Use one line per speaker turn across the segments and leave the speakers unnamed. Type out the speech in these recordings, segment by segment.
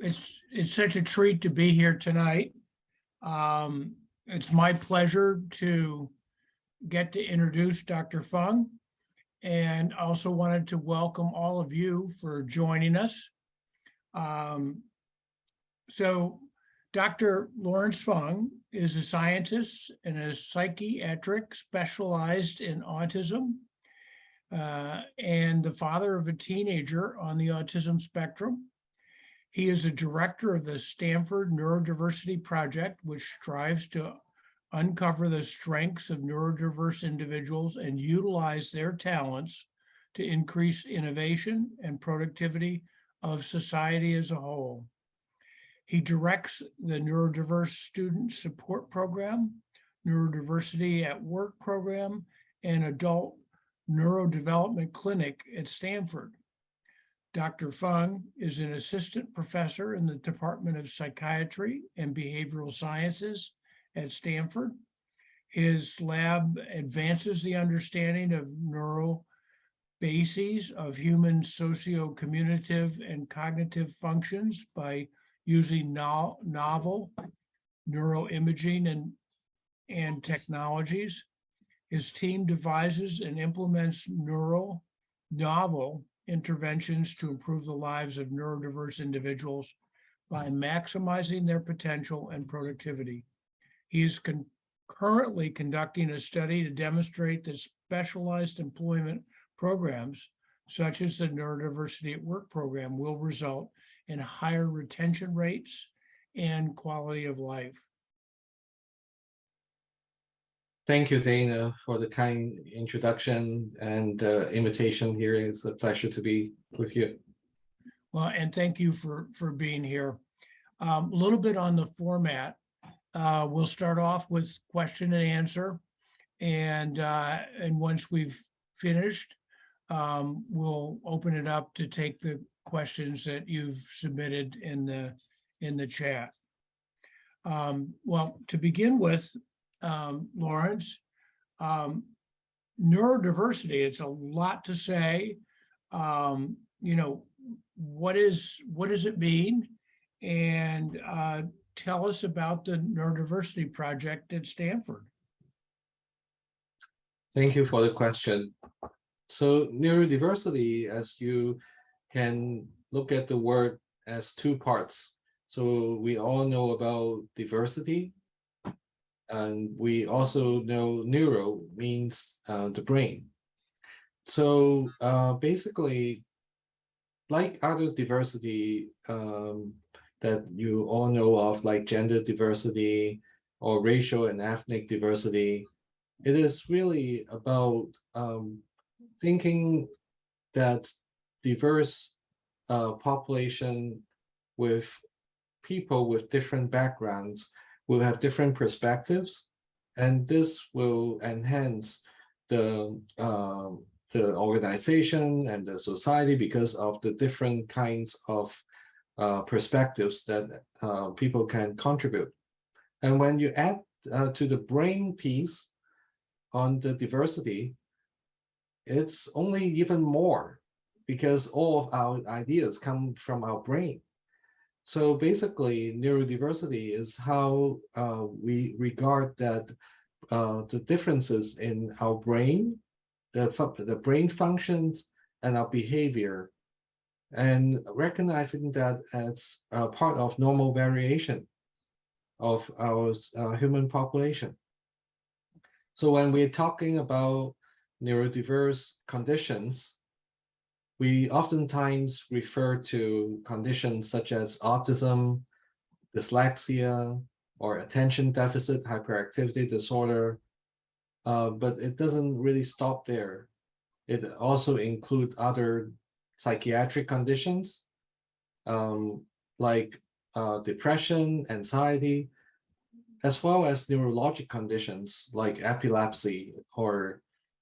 it's such a treat to be here tonight. It's my pleasure to get to introduce Dr. Fung, and also wanted to welcome all of you for joining us. So Dr. Lawrence Fung is a scientist and a psychiatric specialized in autism, and the father of a teenager on the autism spectrum. He is a director of the Stanford Neurodiversity Project, which strives to uncover the strengths of neurodiverse individuals and utilize their talents to increase innovation and productivity of society as a whole. He directs the Neurodiverse Student Support Program, Neurodiversity at Work Program, and Adult Neurodevelopment Clinic at Stanford. Dr. Fung is an assistant professor in the Department of Psychiatry and Behavioral Sciences at Stanford. His lab advances the understanding of neural bases of human socio-communicative and cognitive functions by using novel neuroimaging and technologies. His team devises and implements novel interventions to improve the lives of neurodiverse individuals by maximizing their potential and productivity. He is currently conducting a study to demonstrate that specialized employment programs, such as the Neurodiversity at Work program, will result in higher retention rates and quality of life.
Thank you, Dana, for the kind introduction and invitation here. It's a pleasure to be with you.
Well, and thank you for being here. A little bit on the format. We'll start off with question and answer, and once we've finished, we'll open it up to take the questions that you've submitted in the chat. Well, to begin with, Lawrence, neurodiversity, it's a lot to say. What does it mean? And tell us about the Neurodiversity Project at Stanford.
Thank you for the question. So neurodiversity, as you can look at the word as two parts. So we all know about diversity, and we also know neuro means the brain. So basically, like other diversity that you all know of, like gender diversity or racial and ethnic diversity, it is really about thinking that diverse population with people with different backgrounds will have different perspectives, and this will enhance the organization and the society because of the different kinds of perspectives that people can contribute. And when you add to the brain piece on the diversity, it's only even more, because all of our ideas come from our brain. So basically, neurodiversity is how we regard that the differences in our brain, the brain functions, and our behavior, and recognizing that as part of normal variation of our human population. So when we're talking about neurodiverse conditions, we oftentimes refer to conditions such as autism, dyslexia, or attention deficit hyperactivity disorder, but it doesn't really stop there. It also includes other psychiatric conditions like depression, anxiety, as well as neurologic conditions like epilepsy or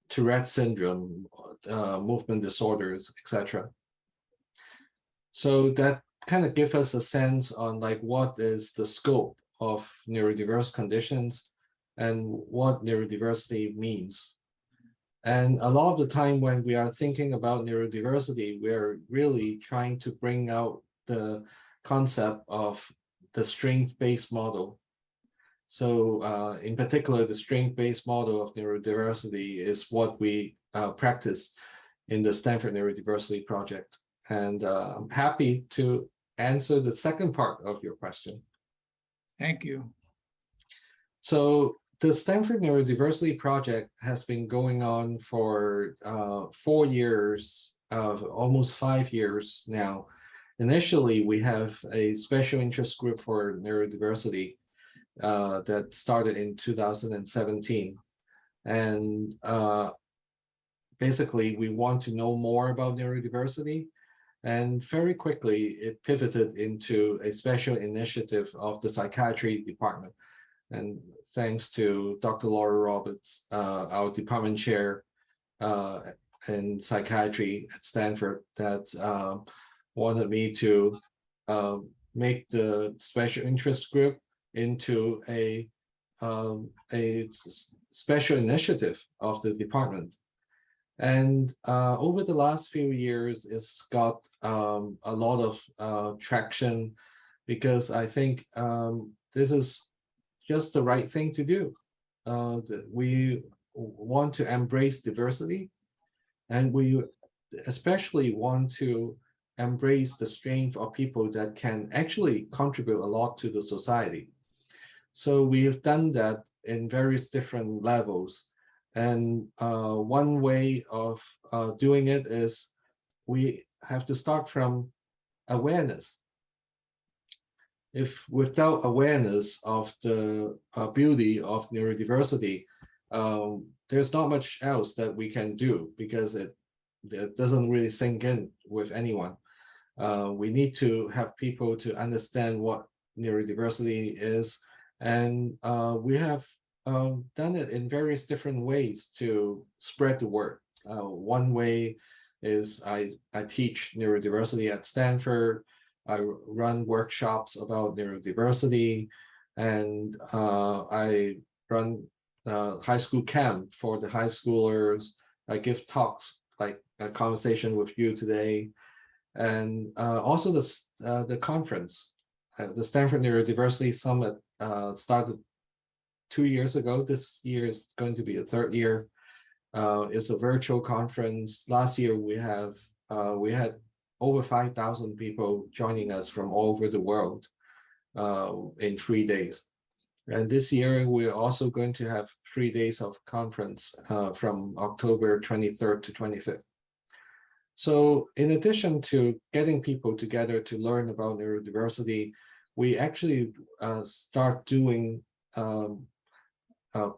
Tourette syndrome, movement disorders, etc. So that kind of gives us a sense on like what is the scope of neurodiverse conditions and what neurodiversity means. And a lot of the time when we are thinking about neurodiversity, we're really trying to bring out the concept of the strength-based model. So in particular, the strength-based model of neurodiversity is what we practice in the Stanford Neurodiversity Project. And I'm happy to answer the second part of your question.
Thank you.
So the Stanford Neurodiversity Project has been going on for 4 years, almost 5 years now. Initially, we have a special interest group for neurodiversity that started in 2017. And basically, we want to know more about neurodiversity. And very quickly, it pivoted into a special initiative of the psychiatry department. And thanks to Dr. Laura Roberts, our department chair in psychiatry at Stanford, that wanted me to make the special interest group into a special initiative of the department. And over the last few years, it's got a lot of traction, because I think this is just the right thing to do. We want to embrace diversity, and we especially want to embrace the strength of people that can actually contribute a lot to the society. So we've done that in various different levels. And one way of doing it is we have to start from awareness. If without awareness of the beauty of neurodiversity, there's not much else that we can do, because it doesn't really sink in with anyone. We need to have people to understand what neurodiversity is, and we have done it in various different ways to spread the word. One way is I teach neurodiversity at Stanford. I run workshops about neurodiversity, and I run high school camp for the high schoolers. I give talks like a conversation with you today, and also the conference, the Stanford Neurodiversity Summit started 2 years ago. This year is going to be the third year. It's a virtual conference. Last year we had over 5,000 people joining us from all over the world in 3 days. And this year we're also going to have 3 days of conference from October 23rd to 25th. So in addition to getting people together to learn about neurodiversity, we actually start doing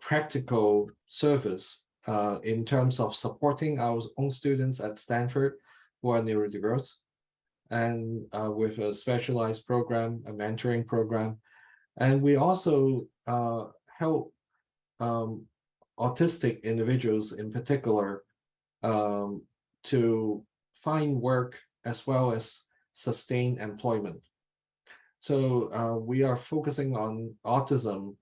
practical service in terms of supporting our own students at Stanford who are neurodiverse, and with a specialized program, a mentoring program. And we also help autistic individuals in particular to find work as well as sustain employment. So we are focusing on autism.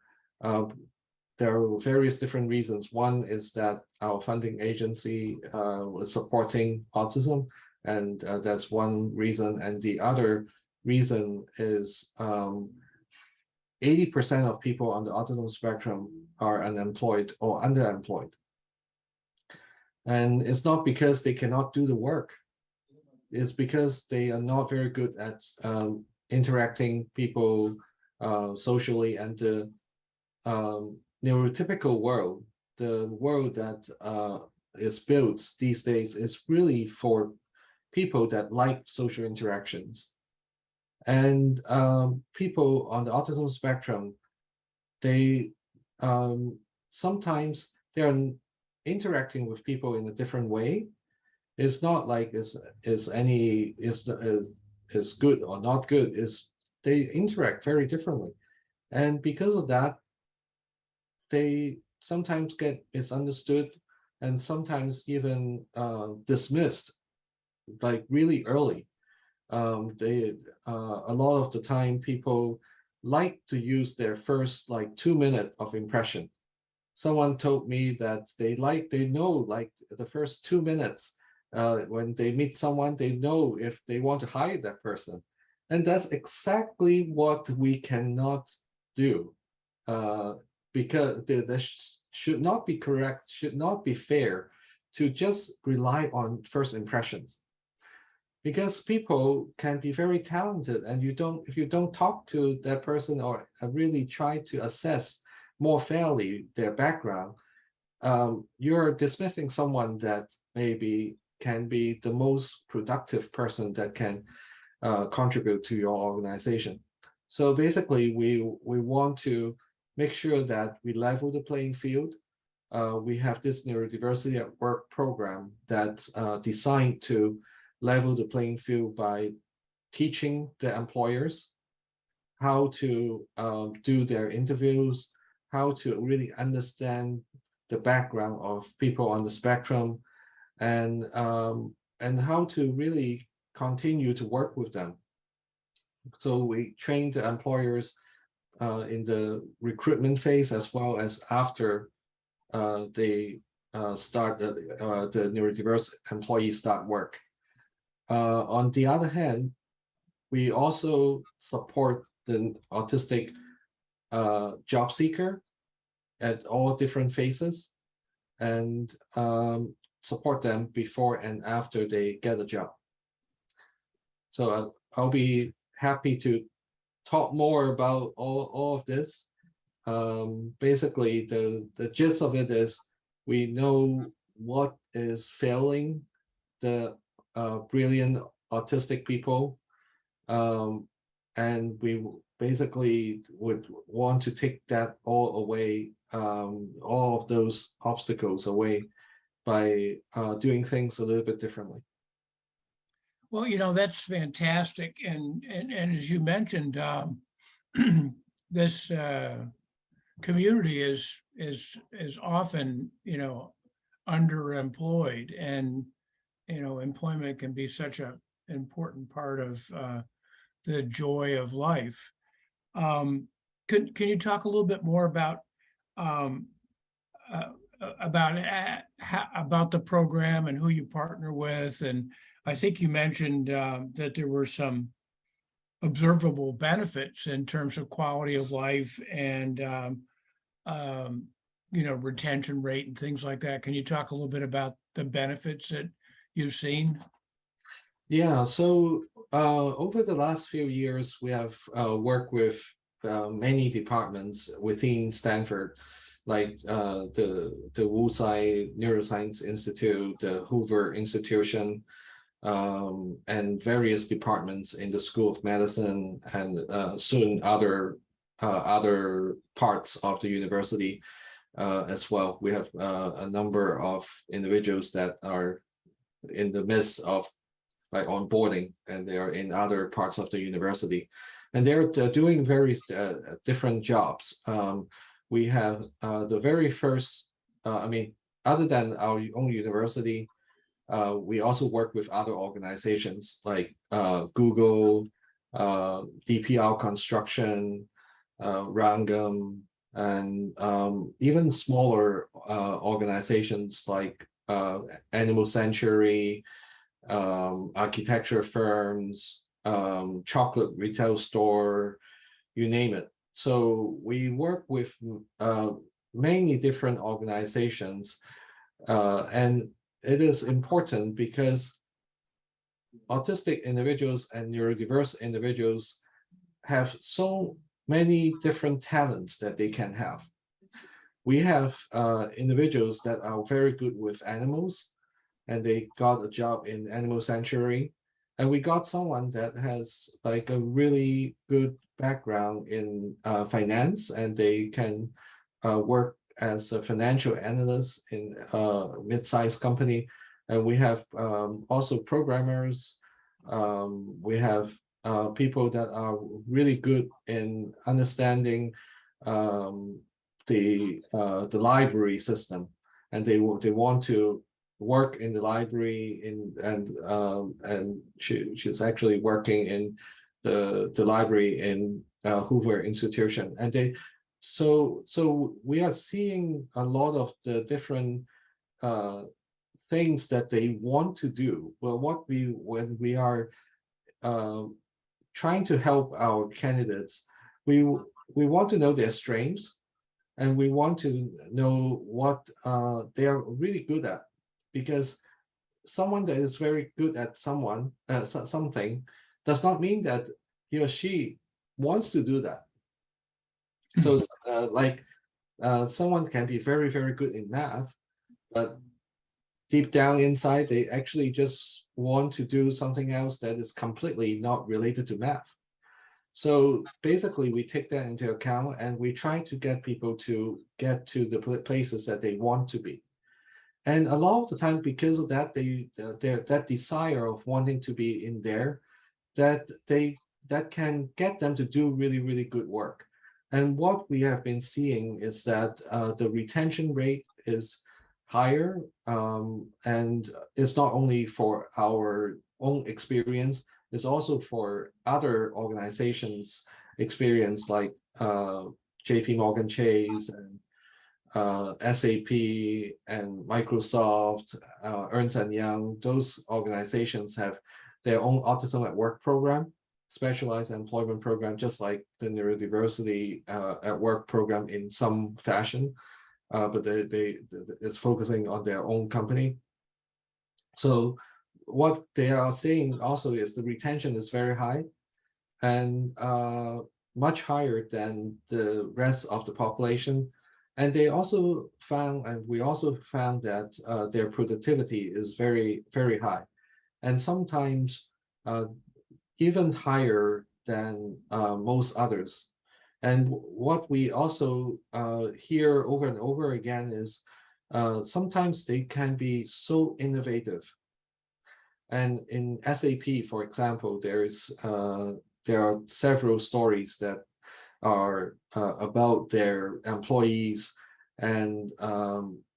There are various different reasons. One is that our funding agency was supporting autism, and that's one reason. And the other reason is 80% of people on the autism spectrum are unemployed or underemployed. And it's not because they cannot do the work. It's because they are not very good at interacting people socially, and the neurotypical world, the world that is built these days, is really for people that like social interactions. And people on the autism spectrum, they sometimes they're interacting with people in a different way. It's not like is good or not good. Is they interact very differently, and because of that, they sometimes get misunderstood and sometimes even dismissed, like really early. A lot of the time people like to use their first like 2 minutes of impression. Someone told me that they know like the first 2 minutes when they meet someone, they know if they want to hire that person. And that's exactly what we cannot do, because should not be correct, should not be fair to just rely on first impressions. Because people can be very talented, and if you don't talk to that person or really try to assess more fairly their background, you're dismissing someone that maybe can be the most productive person that can contribute to your organization. So basically, we want to make sure that we level the playing field. We have this neurodiversity at work program that's designed to level the playing field by teaching the employers how to do their interviews, how to really understand the background of people on the spectrum, and how to really continue to work with them. So we train the employers in the recruitment phase as well as after they start the neurodiverse employees start work. On the other hand, we also support the autistic job seeker at all different phases, and support them before and after they get a job. So I'll be happy to talk more about all of this. Basically, the gist of it is we know what is failing the brilliant autistic people, and we basically would want to take that all away, all of those obstacles away by doing things a little bit differently.
Well, that's fantastic. And as you mentioned, this community is often, underemployed, and, employment can be such an important part of the joy of life. Can you talk a little bit more about um, about the program and who you partner with? And I think you mentioned that there were some observable benefits in terms of quality of life and retention rate and things like that. Can you talk a little bit about the benefits that you've seen?
Yeah, so over the last few years, we have worked with many departments within Stanford, like the Wuxi Neuroscience Institute, the Hoover Institution, and various departments in the School of Medicine, and soon other parts of the university as well. We have a number of individuals that are in the midst of like onboarding, and they are in other parts of the university, and they're doing various different jobs. We have the very first, other than our own university, we also work with other organizations like Google, DPR Construction, Rangam, and even smaller organizations like Animal Sanctuary, architecture firms, chocolate retail store, you name it. So we work with many different organizations, and it is important because autistic individuals and neurodiverse individuals have so many different talents that they can have. We have individuals that are very good with animals, and they got a job in Animal Sanctuary. And we got someone that has like a really good background in finance, and they can work as a financial analyst in a mid-sized company. And we have also programmers. We have people that are really good in understanding the library system, and they want to work in the library and she's actually working in the library in Hoover Institution, and so we are seeing a lot of the different things that they want to do. Well, when we are trying to help our candidates, we want to know their strengths, and we want to know what they are really good at, because someone that is very good at something does not mean that he or she wants to do that. So someone can be very, very good in math, but deep down inside, they actually just want to do something else that is completely not related to math. So basically, we take that into account, and we try to get people to get to the places that they want to be. And a lot of the time, because of that, that desire of wanting to be in there, that can get them to do really, really good work. And what we have been seeing is that the retention rate is higher, and it's not only for our own experience, it's also for other organizations' experience, like JP Morgan Chase and SAP and Microsoft, Ernst & Young. Those organizations have their own autism at work program, specialized employment program, just like the neurodiversity at work program in some fashion, but it's focusing on their own company. So what they are saying also is the retention is very high, and much higher than the rest of the population. And they also found, and we also found that their productivity is very, very high, and sometimes even higher than most others. And what we also hear over and over again is sometimes they can be so innovative. And in SAP, for example, there are several stories that are about their employees. And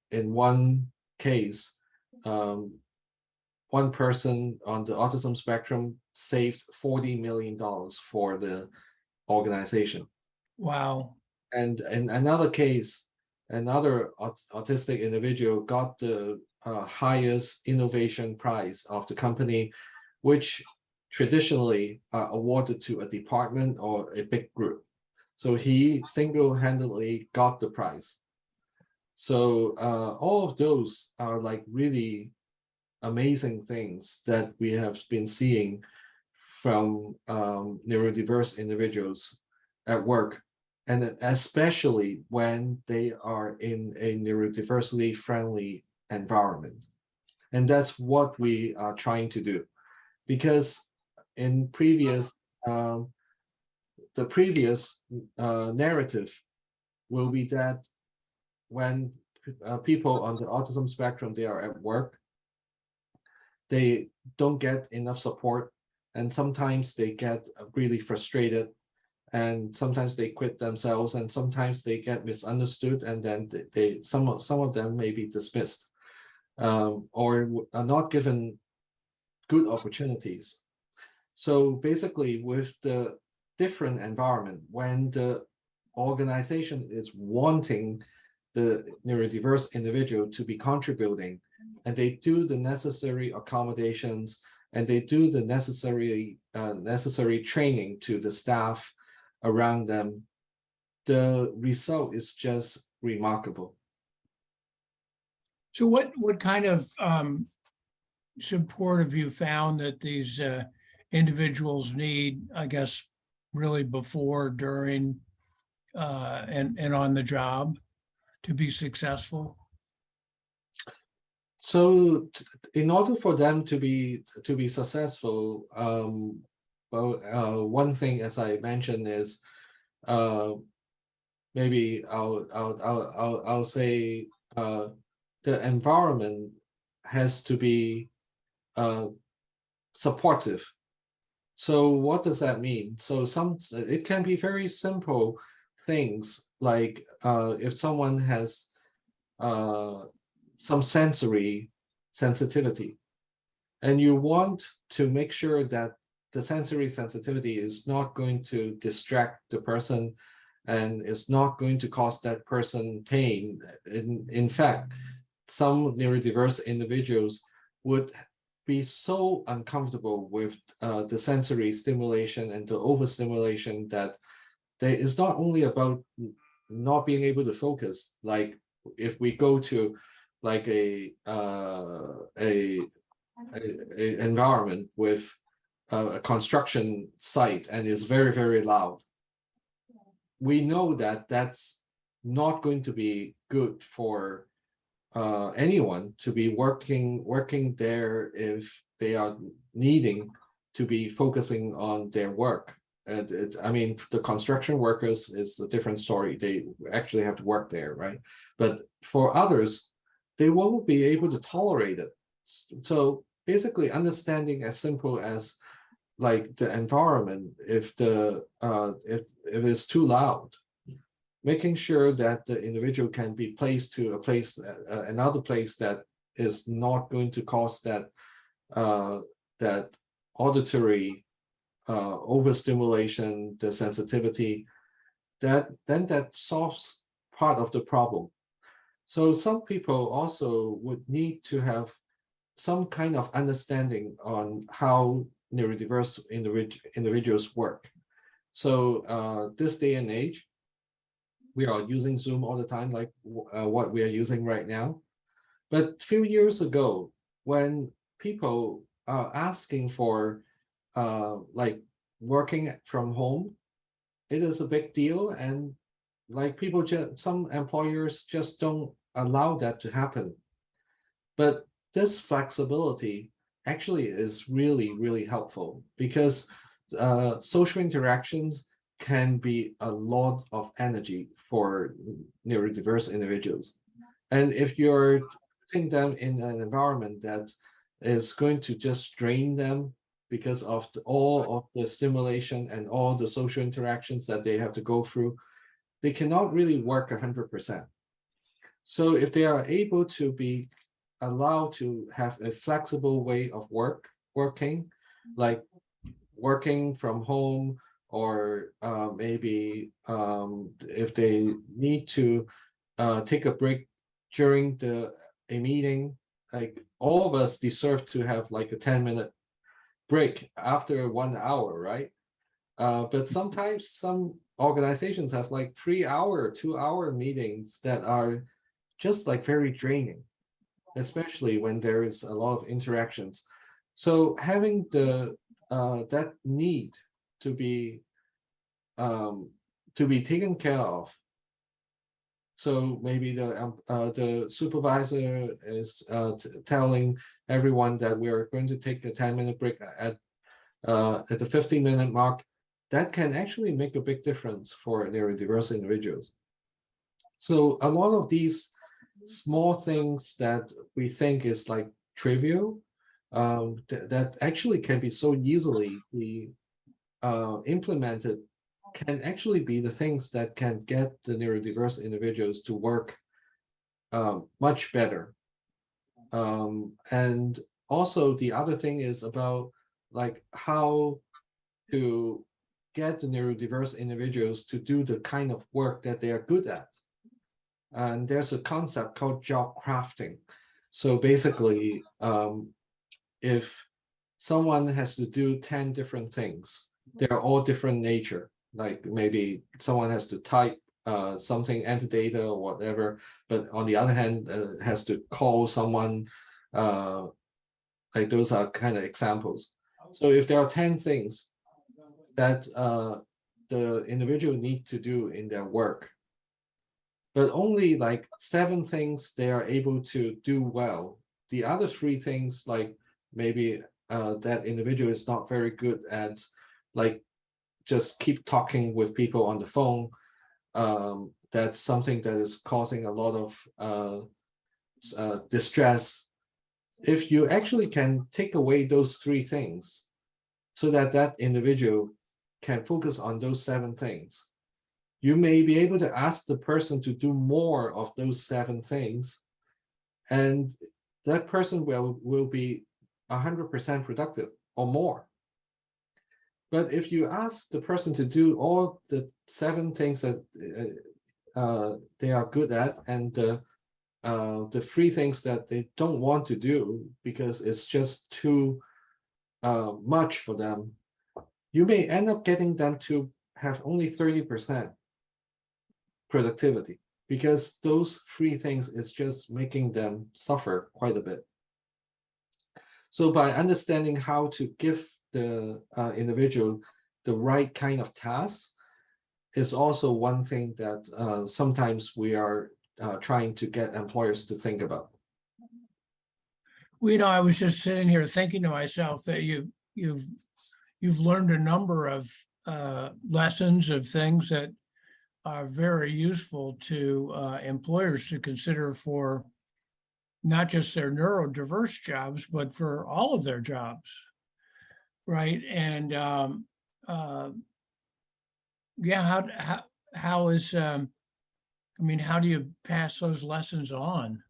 in one case, one person on the autism spectrum saved $40 million for the organization.
Wow.
And in another case, another autistic individual got the highest innovation prize of the company, which traditionally are awarded to a department or a big group. So he single-handedly got the prize. So all of those are like really amazing things that we have been seeing from neurodiverse individuals at work, and especially when they are in a neurodiversity friendly environment. And that's what we are trying to do, because in the previous narrative will be that when people on the autism spectrum, they are at work, they don't get enough support, and sometimes they get really frustrated, and sometimes they quit themselves, and sometimes they get misunderstood, and then some of them may be dismissed, or are not given good opportunities. So basically, with the different environment, when the organization is wanting the neurodiverse individual to be contributing, and they do the necessary accommodations, and they do the necessary training to the staff around them, the result is just remarkable.
So what kind of support have you found that these individuals need, I guess, really before, during, and on the job to be successful?
So in order for them to be successful, one thing, as I mentioned, is maybe I'll say the environment has to be supportive. So what does that mean? So it can be very simple things, like if someone has some sensory sensitivity, and you want to make sure that the sensory sensitivity is not going to distract the person and is not going to cause that person pain. In fact, some neurodiverse individuals would be so uncomfortable with the sensory stimulation and the overstimulation that there is not only about not being able to focus. Like if we go to like a environment with a construction site and is very, very loud, we know that that's not going to be good for anyone to be working there if they are needing to be focusing on their work. And I mean, the construction workers is a different story. They actually have to work there, right? But for others, they won't be able to tolerate it. So basically, understanding as simple as like the environment, if it's too loud, making sure that the individual can be placed to a place, another place that is not going to cause that that auditory overstimulation, the sensitivity, that solves part of the problem. So some people also would need to have some kind of understanding on how neurodiverse individuals work. So this day and age, we are using Zoom all the time, like what we are using right now. But a few years ago, when people are asking for like working from home, it is a big deal, and like people some employers just don't allow that to happen. But this flexibility actually is really, really helpful, because social interactions can be a lot of energy for neurodiverse individuals. And if you're putting them in an environment that is going to just drain them because of all of the stimulation and all the social interactions that they have to go through, they cannot really work 100%. So if they are able to be allowed to have a flexible way of working, like working from home, or maybe if they need to take a break during a meeting, like all of us deserve to have like a 10-minute break after 1 hour, right? But sometimes some organizations have like 3-hour, 2-hour meetings that are just like very draining, especially when there is a lot of interactions. So having that need to be taken care of. So maybe the supervisor is telling everyone that we are going to take a 10-minute break at the 15-minute mark. That can actually make a big difference for neurodiverse individuals. So a lot of these small things that we think is like trivial, that actually can be so easily implemented, can actually be the things that can get the neurodiverse individuals to work much better. And also the other thing is about like how to get the neurodiverse individuals to do the kind of work that they are good at. And there's a concept called job crafting. So basically, if someone has to do 10 different things, they're all different nature. Like maybe someone has to type something, enter data or whatever, but on the other hand, has to call someone. Like those are kind of examples. So if there are 10 things that the individual need to do in their work, but only like 7 things they are able to do well. The other 3 things, like maybe that individual is not very good at, like just keep talking with people on the phone. That's something that is causing a lot of distress. If you actually can take away those 3 things so that that individual can focus on those 7 things, you may be able to ask the person to do more of those 7 things, and that person will be 100% productive or more. But if you ask the person to do all the 7 things that they are good at, and the three things that they don't want to do because it's just too much for them, you may end up getting them to have only 30% productivity, because those three things is just making them suffer quite a bit. So by understanding how to give the individual the right kind of tasks is also one thing that sometimes we are trying to get employers to think about.
Well, I was just sitting here thinking to myself that you've learned a number of lessons of things that are very useful to employers to consider for not just their neurodiverse jobs, but for all of their jobs, right? And yeah, how is I mean, how do you pass those lessons on?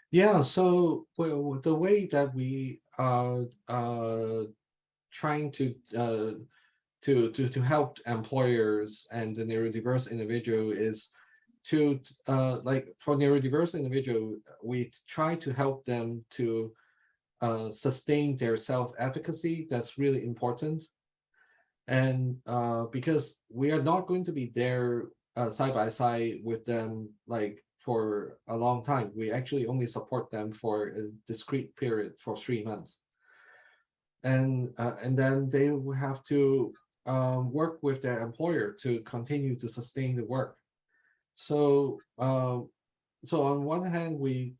Yeah, so well, the way that we are trying to help employers and the neurodiverse individual is to like for neurodiverse individual, we try to help them to sustain their self-efficacy. That's really important. And because we are not going to be there side by side with them like for a long time. We actually only support them for a discrete period for 3 months. And then they will have to work with their employer to continue to sustain the work. So so on one hand, we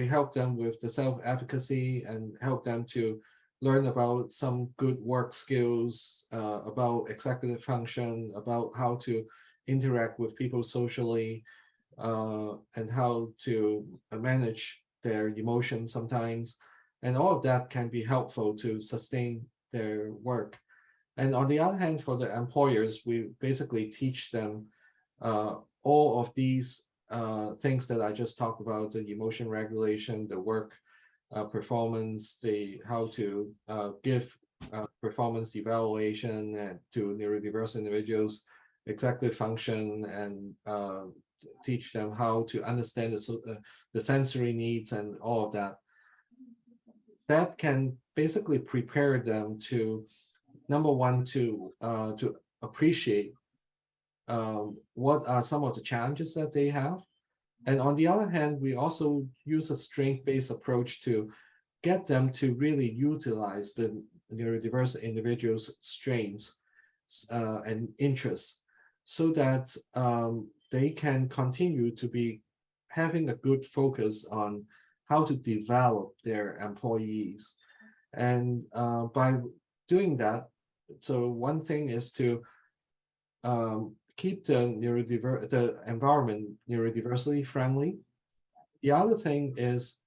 help them with the self-efficacy and help them to learn about some good work skills, about executive function, about how to interact with people socially, and how to manage their emotions sometimes. And all of that can be helpful to sustain their work. And on the other hand, for the employers, we basically teach them all of these things that I just talked about: the emotion regulation, the work performance, the how to give performance evaluation to neurodiverse individuals, executive function, and teach them how to understand the sensory needs and all of that. That can basically prepare them to, number one, to appreciate what are some of the challenges that they have. And on the other hand, we also use a strength-based approach to get them to really utilize the neurodiverse individuals' strengths and interests, so that they can continue to be having a good focus on how to develop their employees. And by doing that, so one thing is to keep the environment neurodiversity friendly. The other thing is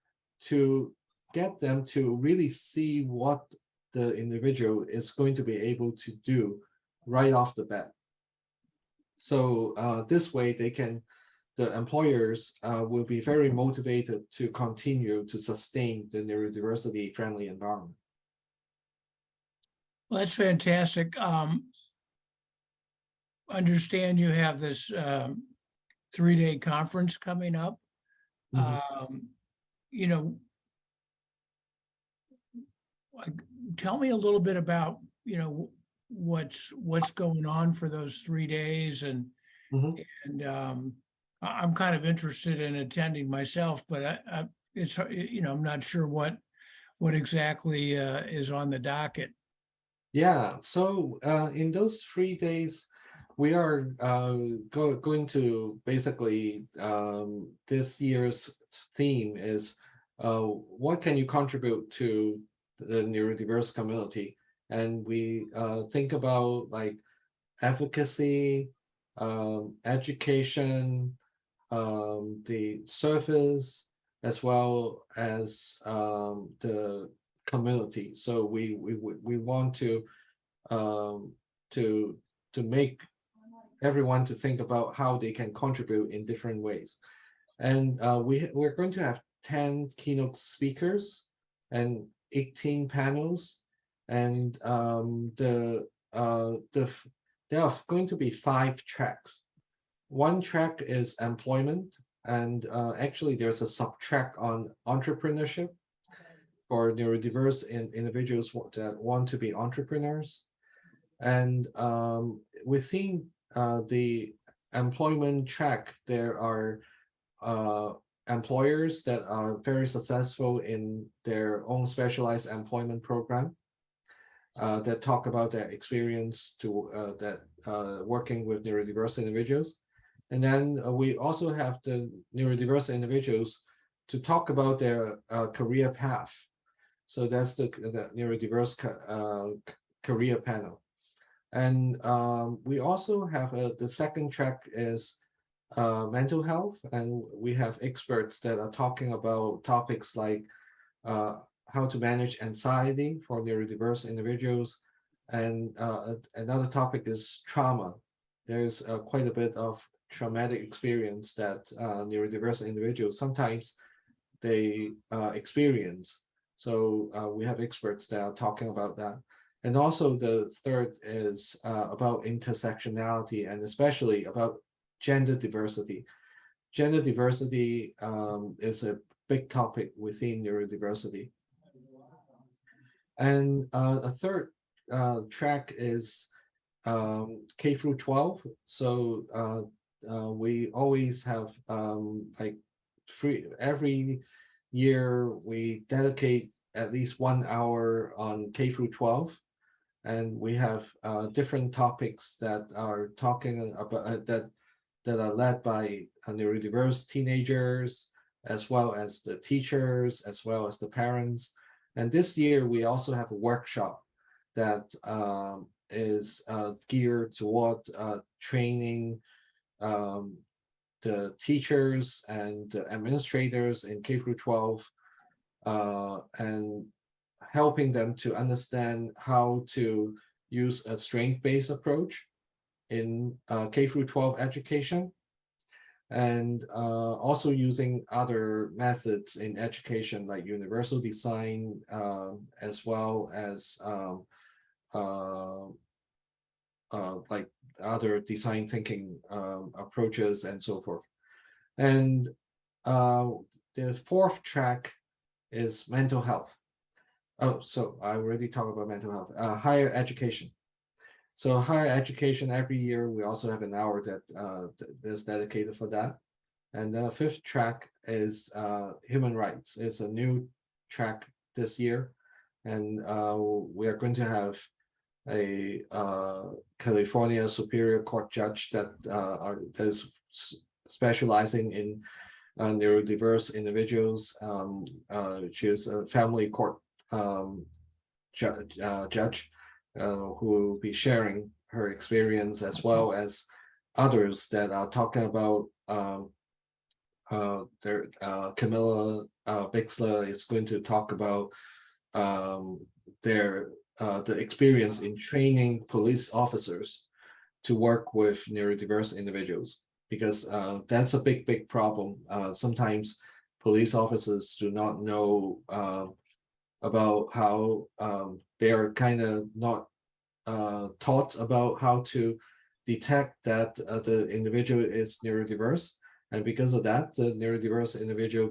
to get them to really see what the individual is going to be able to do right off the bat. So this way the employers will be very motivated to continue to sustain the neurodiversity friendly environment.
Well, that's fantastic. Understand you have this 3-day conference coming up. You know, tell me a little bit about, what's going on for those 3 days, and I'm kind of interested in attending myself, but it's I'm not sure what exactly is on the docket.
Yeah, so in those 3 days, we are going to basically this year's theme is what can you contribute to the neurodiverse community? And we think about like advocacy, education, the service, as well as the community. So we want to make everyone to think about how they can contribute in different ways. And we're going to have 10 keynote speakers and 18 panels, and there are going to be 5 tracks. One track is employment, actually there's a subtrack on entrepreneurship for neurodiverse individuals that want to be entrepreneurs. And within the employment track, there are employers that are very successful in their own specialized employment program that talk about their experience to working with neurodiverse individuals. And then we also have the neurodiverse individuals to talk about their career path. So that's the neurodiverse career panel. And we also have the second track is mental health, and we have experts that are talking about topics like how to manage anxiety for neurodiverse individuals. And another topic is trauma. There's quite a bit of traumatic experience that neurodiverse individuals sometimes they experience. So we have experts that are talking about that. And also the third is about intersectionality and especially about gender diversity. Gender diversity is a big topic within neurodiversity. And a third track is K through 12. So we always have like every year we dedicate at least 1 hour on K through 12. And we have different topics that are talking about that are led by neurodiverse teenagers, as well as the teachers, as well as the parents. And this year we also have a workshop that is geared toward training the teachers and the administrators in K through 12 and helping them to understand how to use a strength-based approach in K through 12 education, and also using other methods in education like universal design, as well as like other design thinking approaches and so forth. And the fourth track is mental health. Oh, so I already talked about mental health. Higher education. So higher education, every year we also have an hour that is dedicated for that. And then the fifth track is human rights. It's a new track this year. And we are going to have a California Superior Court judge that is specializing in neurodiverse individuals. She is a family court judge who will be sharing her experience, as well as others that are talking about Camilla Bixler is going to talk about the experience in training police officers to work with neurodiverse individuals, because that's a big problem. Sometimes police officers do not know about how they are kind of not taught about how to detect that the individual is neurodiverse, and because of that, the neurodiverse individual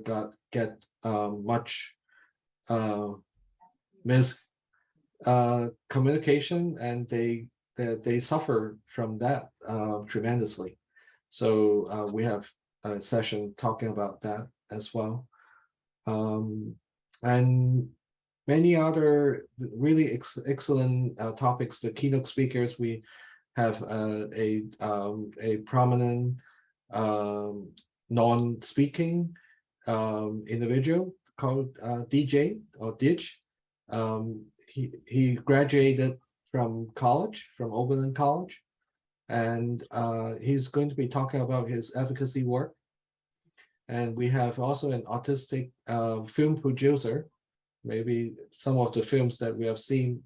get much communication, and they suffer from that tremendously. So we have a session talking about that as well, and many other really excellent topics. The keynote speakers, we have a prominent non-speaking individual called DJ or Dij. He graduated from Oberlin College, and he's going to be talking about his advocacy work. And we have also an autistic film producer. Maybe some of the films that we have seen,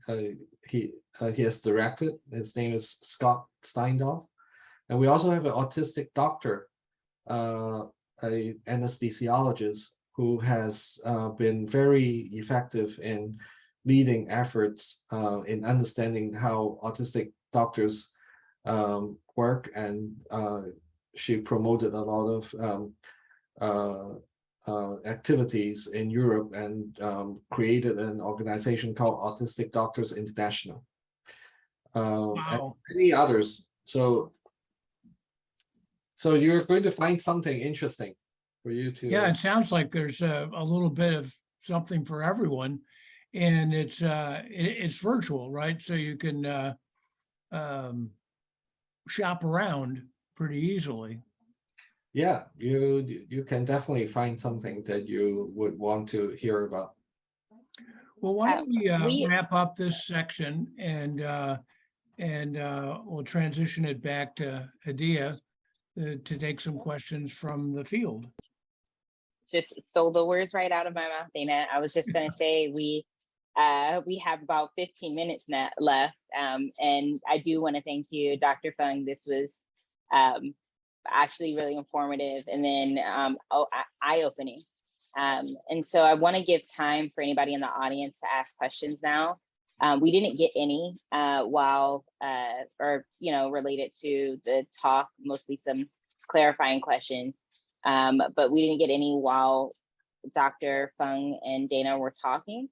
he has directed. His name is Scott Steindorf. And we also have an autistic doctor, a anesthesiologist who has been very effective in leading efforts in understanding how autistic doctors work. And she promoted a lot of activities in Europe and created an organization called Autistic Doctors International, and
Wow.
many others. So you're going to find something interesting for you
Yeah,
to.
it sounds like there's a little bit of something for everyone. And it's virtual, right? So you can um, shop around pretty easily.
Yeah, you can definitely find something that you would want to hear about.
Well, why don't we
We
wrap up this section and we'll transition it back to Adia to take some questions from the field.
just stole the words right out of my mouth, Dana. I was just going to say we have about 15 minutes left, and I do want to thank you, Dr. Fung. This was actually really informative, and then eye-opening. And so I want to give time for anybody in the audience to ask questions now. We didn't get any related to the talk, mostly some clarifying questions. But we didn't get any while Dr. Fung and Dana were talking.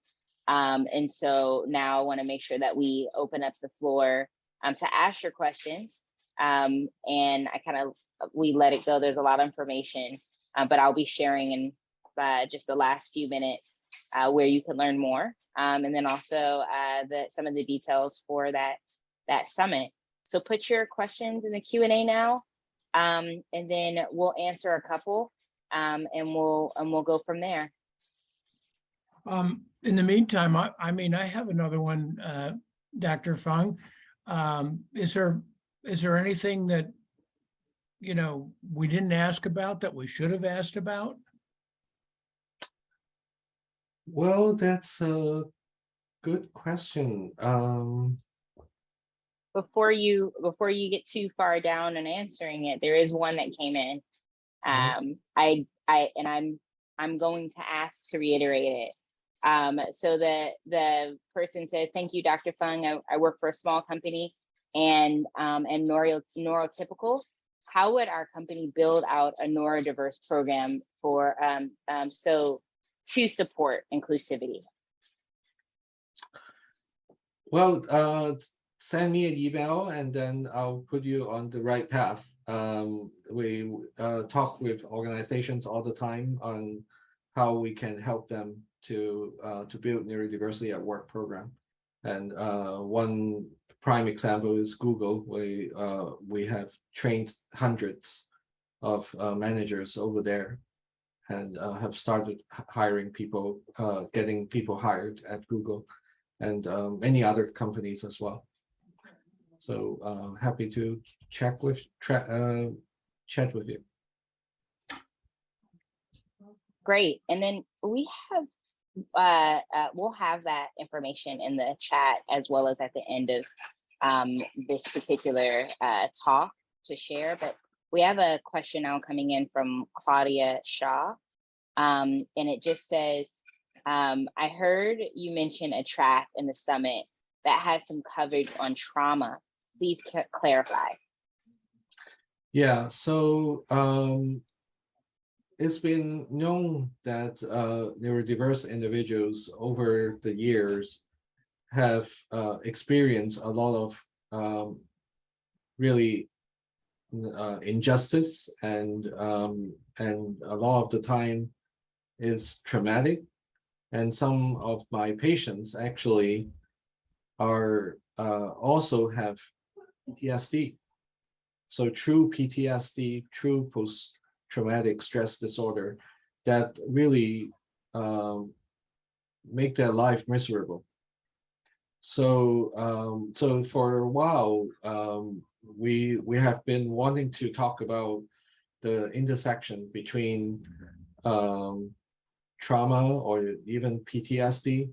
And so now I want to make sure that we open up the floor to ask your questions. And we let it go. There's a lot of information, but I'll be sharing in just the last few minutes where you can learn more. And then also some of the details for that summit. So put your questions in the Q&A now. And then we'll answer a couple, and we'll go from there.
In the meantime, I have another one, Dr. Fung. Is there anything that, we didn't ask about that we should have asked about?
Well, that's a good question.
Before you get too far down in answering it, there is one that came in. I'm going to ask to reiterate it. So the person says, "Thank you, Dr. Fung. I work for a small company and neurotypical. How would our company build out a neurodiverse program for to support inclusivity?"
Well, send me an email and then I'll put you on the right path. We talk with organizations all the time on how we can help them to build neurodiversity at work program. And one prime example is Google. We have trained hundreds of managers over there and have started hiring people, getting people hired at Google and many other companies as well. So happy to chat with you.
Great. And then we have we'll have that information in the chat as well as at the end of this particular talk to share. But we have a question now coming in from Claudia Shaw. And it just says, I heard you mention a track in the summit that has some coverage on trauma. Please clarify.
Yeah, so it's been known that neurodiverse individuals over the years have experienced a lot of really injustice, and a lot of the time is traumatic. And some of my patients actually are also have PTSD. So true PTSD, true post-traumatic stress disorder that really make their life miserable. So so for a while, we have been wanting to talk about the intersection between trauma or even PTSD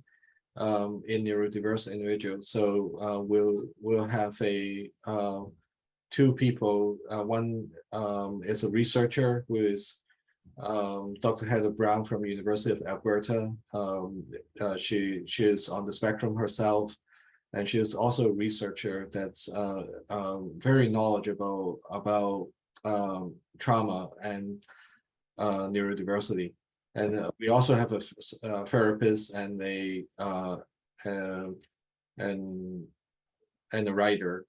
in neurodiverse individuals. So we'll have two people. One is a researcher who is Dr. Heather Brown from University of Alberta. She is on the spectrum herself, and she is also a researcher that's very knowledgeable about trauma. And neurodiversity. And we also have a therapist and a writer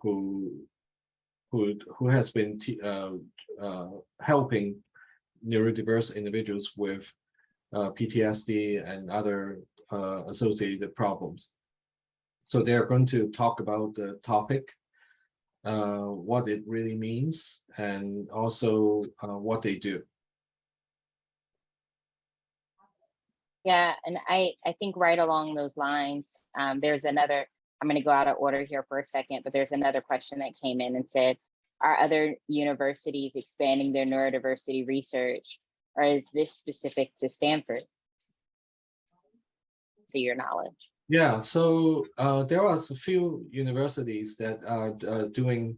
who has been helping neurodiverse individuals with PTSD and other associated problems. So they're going to talk about the topic, what it really means, and also what they do.
Yeah, and I think right along those lines, there's another, I'm going to go out of order here for a second, but there's another question that came in and said, are other universities expanding their neurodiversity research, or is this specific to Stanford, to your knowledge?
Yeah, so there was a few universities that are doing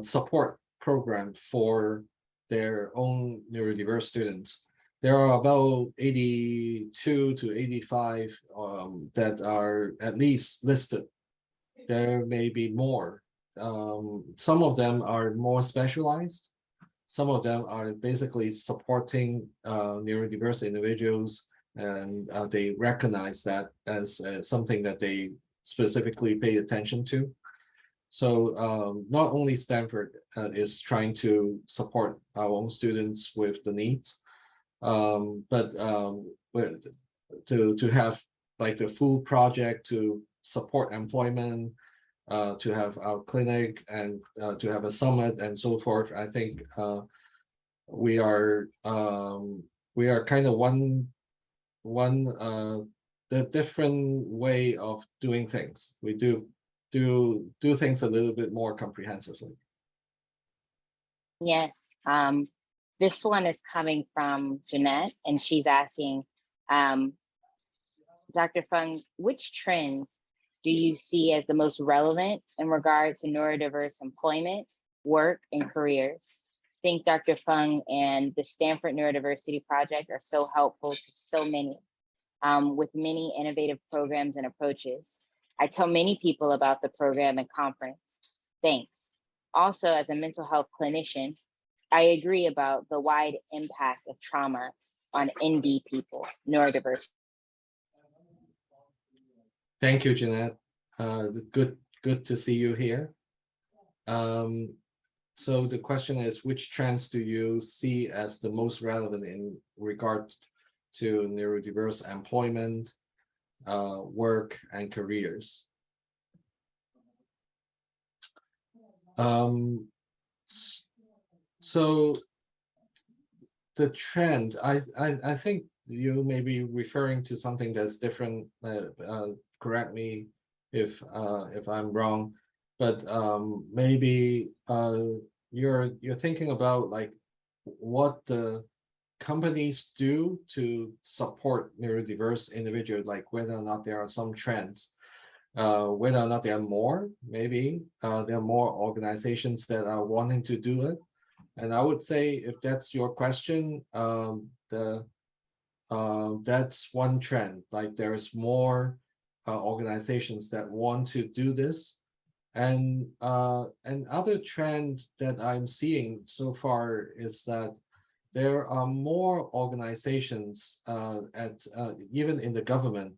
support program for their own neurodiverse students. There are about 82 to 85 that are at least listed. There may be more. Some of them are more specialized. Some of them are basically supporting neurodiverse individuals, and they recognize that as something that they specifically pay attention to. So not only Stanford is trying to support our own students with the needs, but to have like the full project to support employment, to have our clinic, and to have a summit and so forth. I think we are kind of the different way of doing things. We do things a little bit more comprehensively.
Yes. This one is coming from Jeanette, and she's asking, Dr. Fung, which trends do you see as the most relevant in regard to neurodiverse employment, work, and careers? I think Dr. Fung and the Stanford Neurodiversity Project are so helpful to so many, with many innovative programs and approaches. I tell many people about the program and conference. Thanks. Also, as a mental health clinician, I agree about the wide impact of trauma on ND people, neurodiverse.
Thank you, Jeanette. Good to see you here. So the question is, which trends do you see as the most relevant in regard to neurodiverse employment, work, and careers? So the trend, I think you may be referring to something that's different. Correct me if I'm wrong, but maybe you're thinking about like what the companies do to support neurodiverse individuals, like whether or not there are some trends, whether or not there are more, maybe there are more organizations that are wanting to do it. And I would say, if that's your question, that's one trend. Like there's more organizations that want to do this, and other trend that I'm seeing so far is that there are more organizations even in the government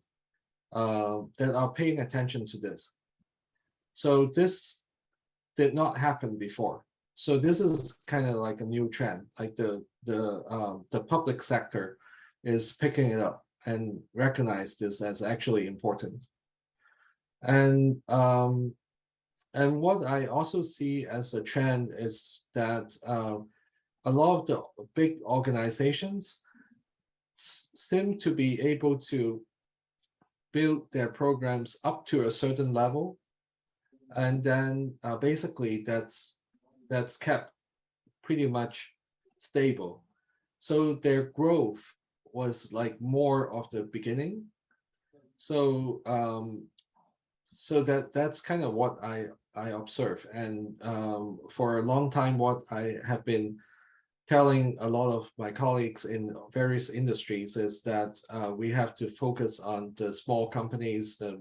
that are paying attention to this. So this did not happen before. So this is kind of like a new trend. Like the public sector is picking it up and recognize this as actually important. And what I also see as a trend is that a lot of the big organizations seem to be able to build their programs up to a certain level, and then basically that's kept pretty much stable. So their growth was like more of the beginning. So that's kind of what I observe. And for a long time, what I have been telling a lot of my colleagues in various industries is that we have to focus on the small companies, the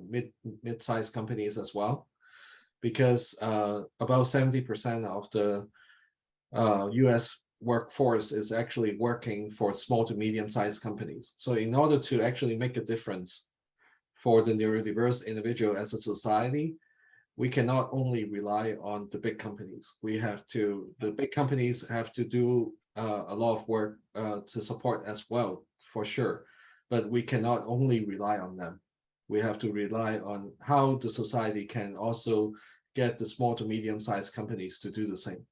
mid-sized companies as well, because about 70% of the US workforce is actually working for small to medium-sized companies. So in order to actually make a difference for the neurodiverse individual as a society, we cannot only rely on the big companies. The big companies have to do a lot of work to support as well, for sure. But we cannot only rely on them. We have to rely on how the society can also get the small to medium-sized companies to do the same.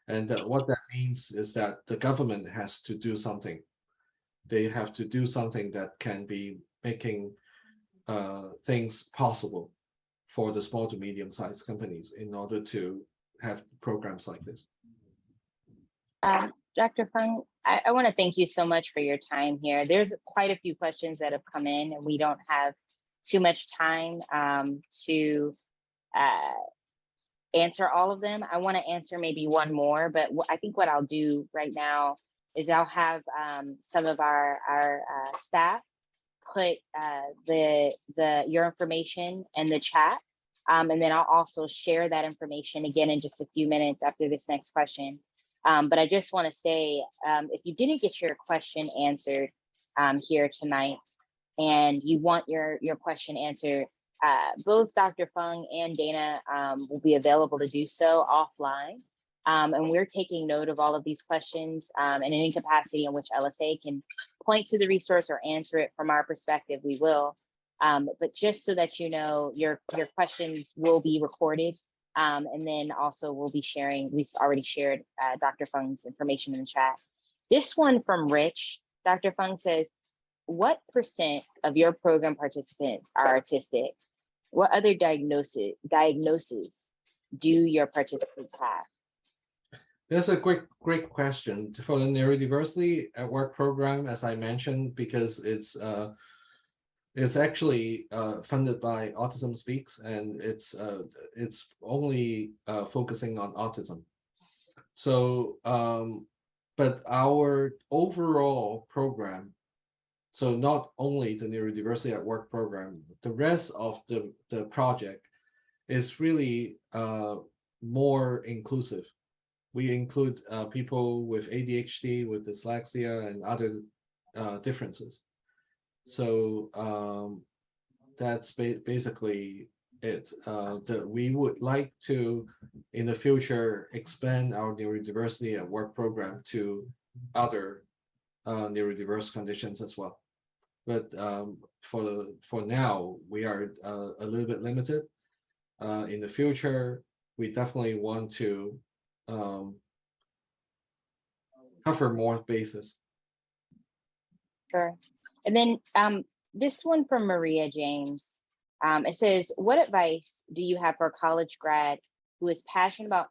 And what that means is that the government has to do something. They have to do something that can be making things possible for the small to medium-sized companies in order to have programs like this.
Dr. Fung, I want to thank you so much for your time here. There's quite a few questions that have come in, and we don't have too much time to answer all of them. I want to answer maybe one more, but I think what I'll do right now is I'll have some of our staff put your information in the chat, and then I'll also share that information again in just a few minutes after this next question. But I just want to say, if you didn't get your question answered here tonight, and you want your question answered, both Dr. Fung and Dana will be available to do so offline. And we're taking note of all of these questions, and in any capacity in which LSA can point to the resource or answer it from our perspective, we will. But just so that you know, your questions will be recorded. And then also we'll be sharing, we've already shared Dr. Fung's information in the chat. This one from Rich, Dr. Fung says, what % of your program participants are autistic? What other diagnoses do your participants have?
That's a great question for the neurodiversity at work program, as I mentioned, because it's actually funded by Autism Speaks, and it's only focusing on autism. So, but our overall program, so not only the neurodiversity at work program, the rest of the project is really more inclusive. We include people with ADHD, with dyslexia, and other differences. So that's basically it. We would like to, in the future, expand our neurodiversity at work program to other neurodiverse conditions as well. But for now, we are a little bit limited. In the future, we definitely want to cover more bases.
Sure. And then this one from Maria James. It says, what advice do you have for a college grad who is passionate about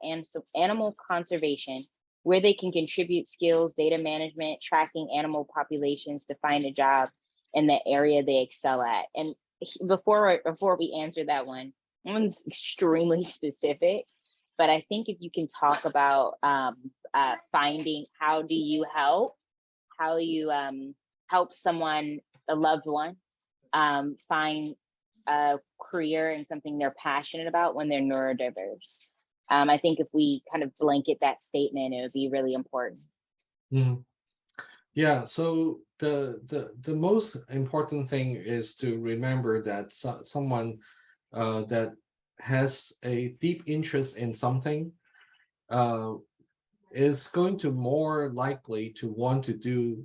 animal conservation, where they can contribute skills, data management, tracking animal populations to find a job in the area they excel at? And before we answer that one's extremely specific, but I think if you can talk about finding, how do you help someone, a loved one, find a career in something they're passionate about when they're neurodiverse. I think if we kind of blanket that statement, it would be really important.
Mm-hmm. Yeah, so the most important thing is to remember that someone that has a deep interest in something is going to more likely to want to do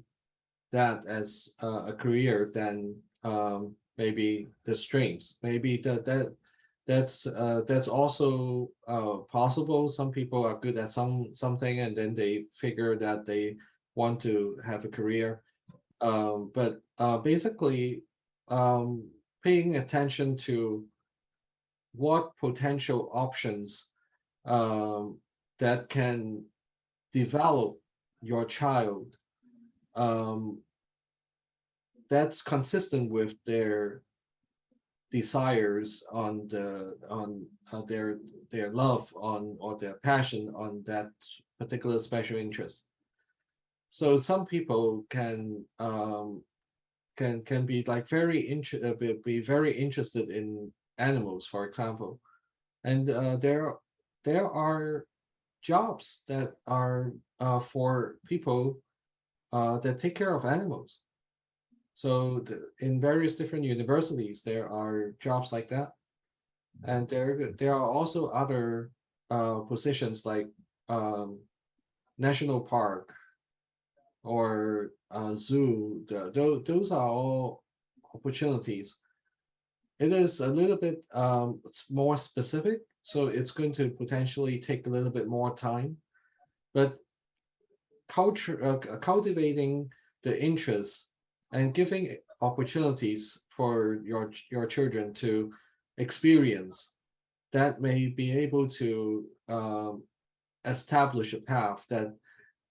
that as a career than maybe the streams. Maybe that's also possible. Some people are good at something, and then they figure that they want to have a career. But basically, paying attention to what potential options that can develop your child that's consistent with their desires on their love on, or their passion on that particular special interest. So some people can be like be very interested in animals, for example, and there are jobs that are for people that take care of animals. So in various different universities, there are jobs like that, and there are also other positions like national park or zoo. Those are all opportunities. It is a little bit more specific, so it's going to potentially take a little bit more time. But cultivating the interest and giving opportunities for your children to experience that may be able to establish a path that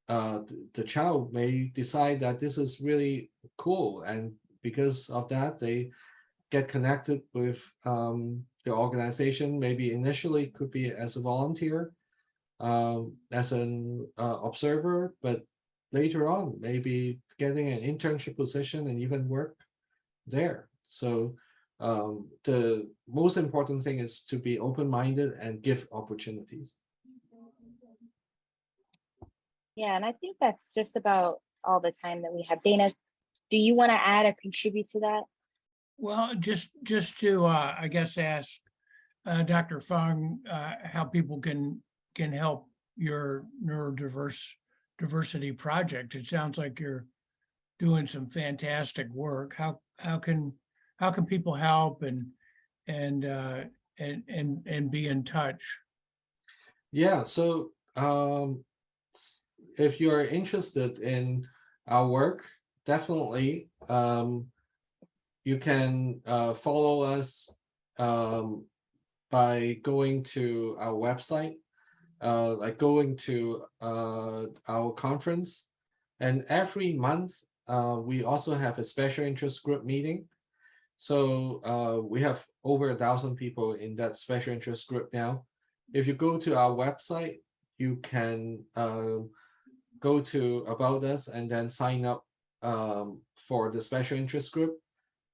the child may decide that this is really cool, and because of that they get connected with the organization. Maybe initially could be as a volunteer, as an observer, but later on maybe getting an internship position and even work there. So the most important thing is to be open-minded and give opportunities.
Yeah, and I think that's just about all the time that we have. Dana, do you want to add or contribute to that?
Well, just to, I guess, ask Dr. Fung how people can help your neurodiversity project. It sounds like you're doing some fantastic work. How can people help and be in touch?
Yeah, so if you're interested in our work, definitely you can follow us by going to our website, like going to our conference. And every month, we also have a special interest group meeting. So we have over 1,000 people in that special interest group now. If you go to our website, you can go to About Us and then sign up for the special interest group.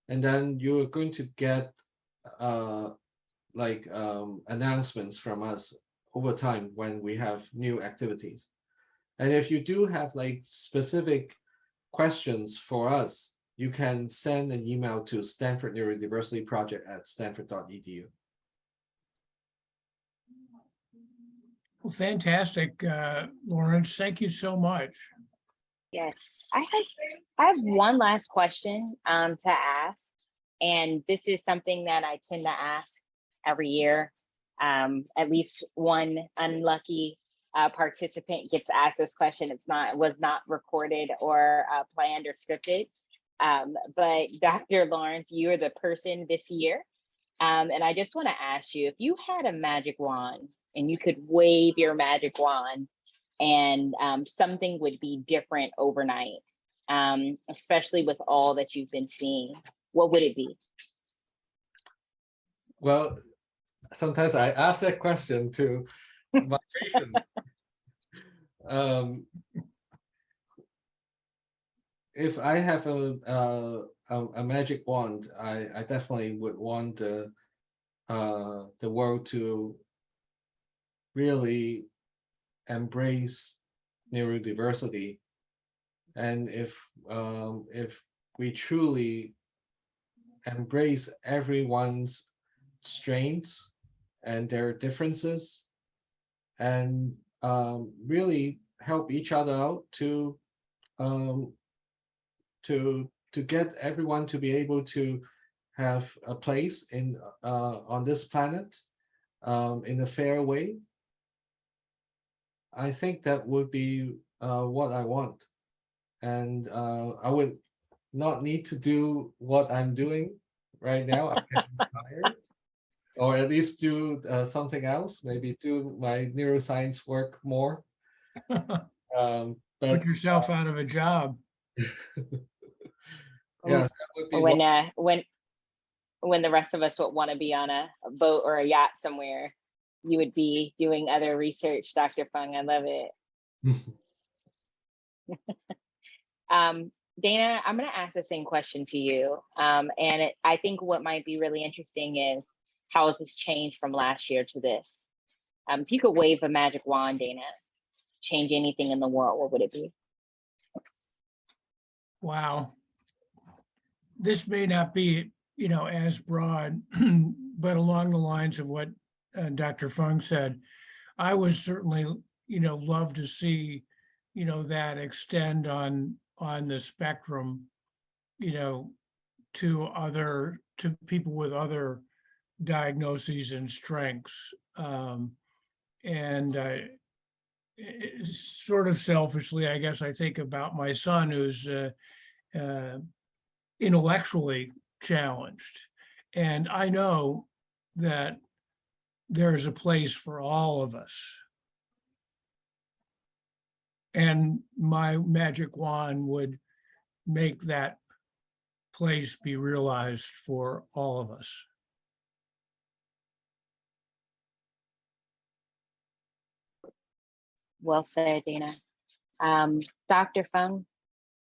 And then you're going to get announcements from us over time when we have new activities. And if you do have like specific questions for us, you can send an email to Stanford Neurodiversity Project at stanford.edu.
Well, fantastic, Lawrence. Thank you so much.
Yes, I have one last question to ask, and this is something that I tend to ask every year. At least one unlucky participant gets asked this question. It was not recorded or planned or scripted. But Dr. Lawrence, you're the person this year, and I just want to ask you, if you had a magic wand and you could wave your magic wand and something would be different overnight, especially with all that you've been seeing, what would it be?
Well, sometimes I ask that question to my patient. If I have a magic wand, I definitely would want the world to really embrace neurodiversity. And if we truly embrace everyone's strengths and their differences, and really help each other out to get everyone to be able to have a place in on this planet in a fair way, I think that would be what I want. And I would not need to do what I'm doing right now. I can retire, or at least do something else, maybe do my neuroscience work more.
Put
But
yourself out of a job.
yeah, that would be what,
When the rest of us would want to be on a boat or a yacht somewhere, you would be doing other research, Dr. Fung. I love it. Dana, I'm going to ask the same question to you. I think what might be really interesting is how has this changed from last year to this? If you could wave a magic wand, Dana, change anything in the world, what would it be?
Wow. This may not be, as broad, but along the lines of what Dr. Fung said, I would certainly, love to see, that extend on the spectrum, to people with other diagnoses and strengths. And sort of selfishly, I guess I think about my son who's intellectually challenged. And I know that there's a place for all of us. And my magic wand would make that place be realized for all of us.
Well said, Dana. Dr. Fung,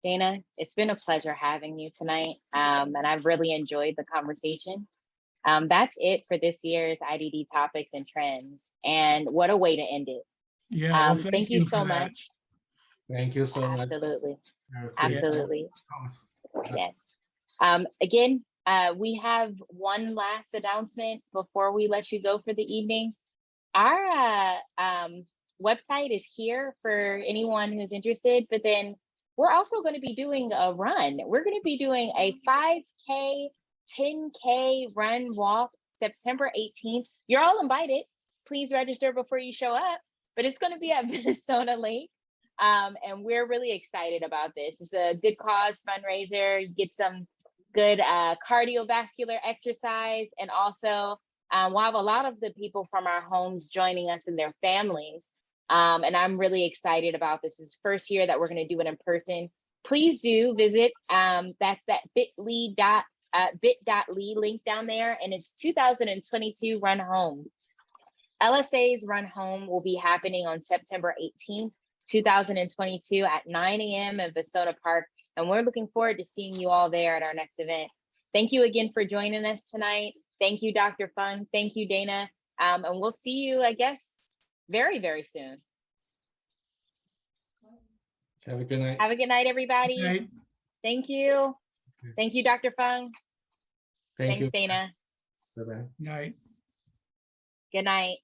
Dana, it's been a pleasure having you tonight. And I've really enjoyed the conversation. That's it for this year's IDD Topics and Trends. And what a way to end it.
Yeah, well,
Thank you so
for that.
much.
Thank you so much.
Absolutely.
Yeah,
Absolutely.
yeah.
Yes. Again, we have one last announcement before we let you go for the evening. Our website is here for anyone who's interested, but then we're also going to be doing a run. We're going to be doing a 5K, 10K run walk September 18th. You're all invited. Please register before you show up, but it's going to be at Minnesota Lake. And we're really excited about this. It's a good cause fundraiser. You get some good cardiovascular exercise, and also we'll have a lot of the people from our homes joining us and their families. And I'm really excited about this. This is the first year that we're going to do it in person. Please do visit. That's that bit.ly link down there, and it's 2022 Run Home. LSA's Run Home will be happening on September 18th, 2022 at 9 a.m. in Vasota Park. And we're looking forward to seeing you all there at our next event. Thank you again for joining us tonight. Thank you, Dr. Fung. Thank you, Dana. And we'll see you, I guess, very, very soon.
Have a good night.
Have a good night, everybody.
Good night.
Thank you. Thank you, Dr. Fung.
Thank
Thanks,
you.
Dana.
Bye-bye.
Night.
Good night.